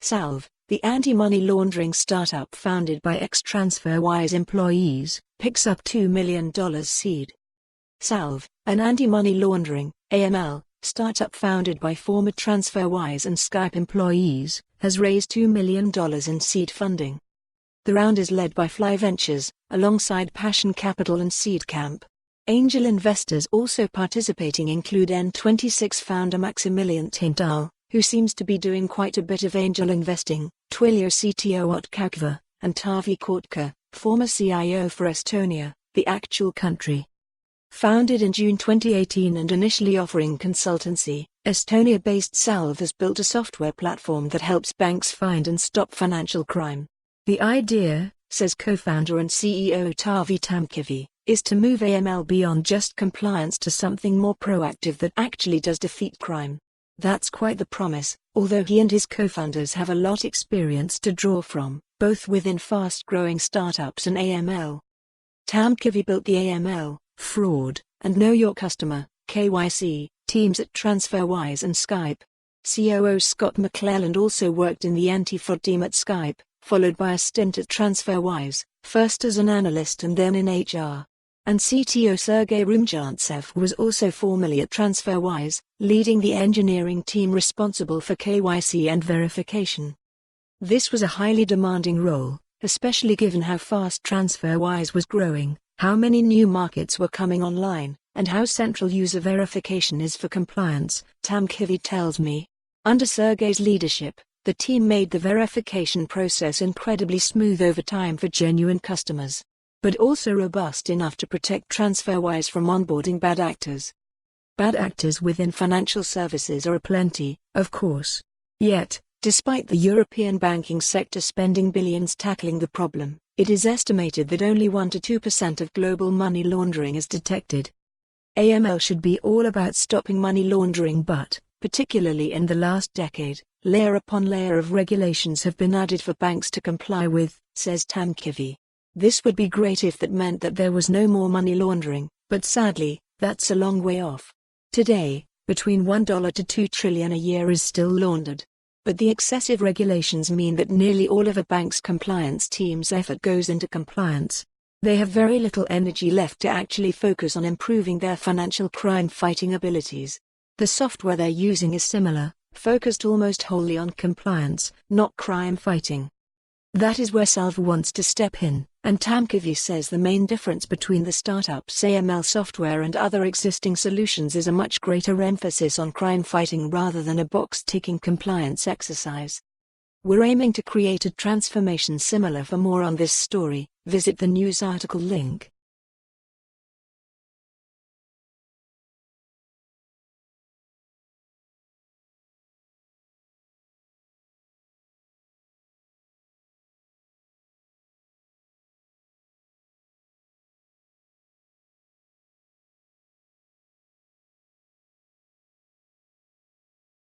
Salv, the anti-money laundering startup founded by ex-TransferWise employees, picks up $2 million seed. Salv, an anti-money laundering (AML) startup founded by former TransferWise and Skype employees, has raised $2 million in seed funding. The round is led by Fly Ventures, alongside Passion Capital and Seedcamp. Angel investors also participating include N26 founder Maximilian Tayenthal, who seems to be doing quite a bit of angel investing, Twilio CTO Ott Kaukver, and Taavi Kotka, former CIO for Estonia, the actual country. Founded in June 2018 and initially offering consultancy, Estonia-based Salv has built a software platform that helps banks find and stop financial crime. The idea, says co-founder and CEO Taavi Tamkivi, is to move AML beyond just compliance to something more proactive that actually does defeat crime. That's quite the promise, although he and his co-founders have a lot experience to draw from, both within fast-growing startups and AML. Tamkivi built the AML, fraud, and Know Your Customer, KYC, teams at TransferWise and Skype. COO Scott McClelland also worked in the anti-fraud team at Skype, followed by a stint at TransferWise, first as an analyst and then in HR. And CTO Sergey Rumjantsev was also formerly at TransferWise, leading the engineering team responsible for KYC and verification. This was a highly demanding role, especially given how fast TransferWise was growing, how many new markets were coming online, and how central user verification is for compliance, Tamkivi tells me. Under Sergey's leadership, the team made the verification process incredibly smooth over time for genuine customers, but also robust enough to protect TransferWise from onboarding bad actors. Bad actors within financial services are aplenty, of course. Yet, despite the European banking sector spending billions tackling the problem, it is estimated that only 1 to 2% of global money laundering is detected. AML should be all about stopping money laundering, but, particularly in the last decade, layer upon layer of regulations have been added for banks to comply with, says Tamkivi. This would be great if that meant that there was no more money laundering, but sadly, that's a long way off. Today, between $1 to $2 trillion a year is still laundered. But the excessive regulations mean that nearly all of a bank's compliance team's effort goes into compliance. They have very little energy left to actually focus on improving their financial crime fighting abilities. The software they're using is similar, focused almost wholly on compliance, not crime fighting. That is where Salv wants to step in, and Tamkivi says the main difference between the startup's AML software and other existing solutions is a much greater emphasis on crime fighting rather than a box-ticking compliance exercise. We're aiming to create a transformation similar. For more on this story, visit the news article link.